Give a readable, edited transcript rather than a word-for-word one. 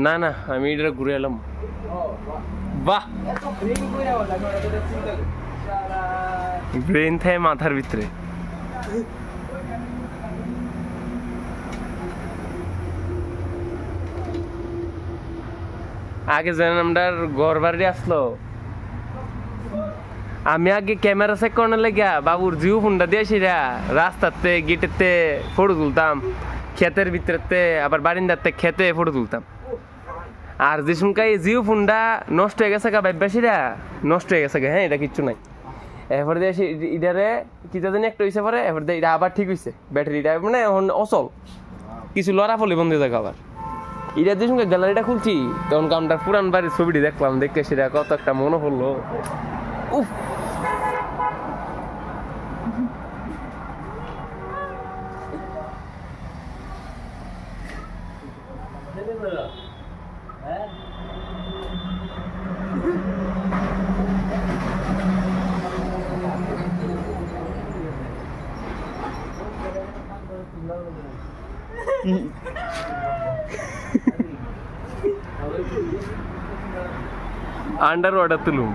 না না আমি এটা ঘুরে এলাম বাহ ব্রেন থাকে মাথার ভিতরে আগে যেন আমরা ঘর বাড়ি আসলো আমি আগে ক্যামেরা চেক করার লেগে বাবুর জিও ফোনটা দিয়েছি রাস্তাতে গেটেতে ফটো তুলতাম ক্ষেতের ভিতরেতে আবার বারিন্দাতে খেতে ফটো তুলতাম আর যে শুনকাই জিও ফোনটা নষ্ট হয়ে গেছে গা বেশিরা নষ্ট হয়ে গেছে গা হ্যাঁ এটা কিচ্ছু নাই এরপরে দিয়ে ইটারে কিটা জানি একটা হয়েছে পরে এরপর দিয়ে এটা আবার ঠিক হয়েছে ব্যাটারিটা মানে এখন অচল কিছু লড়া ফলে বন্ধ হয়ে যাবে আবার এটা যে সঙ্গে গ্যালারিটা খুলছি তখন আমরা পুরান বাড়ির ছবিটি দেখলাম দেখতে সেটা কত একটা মনে পড়লো উফ अंडर वाटर तुलूं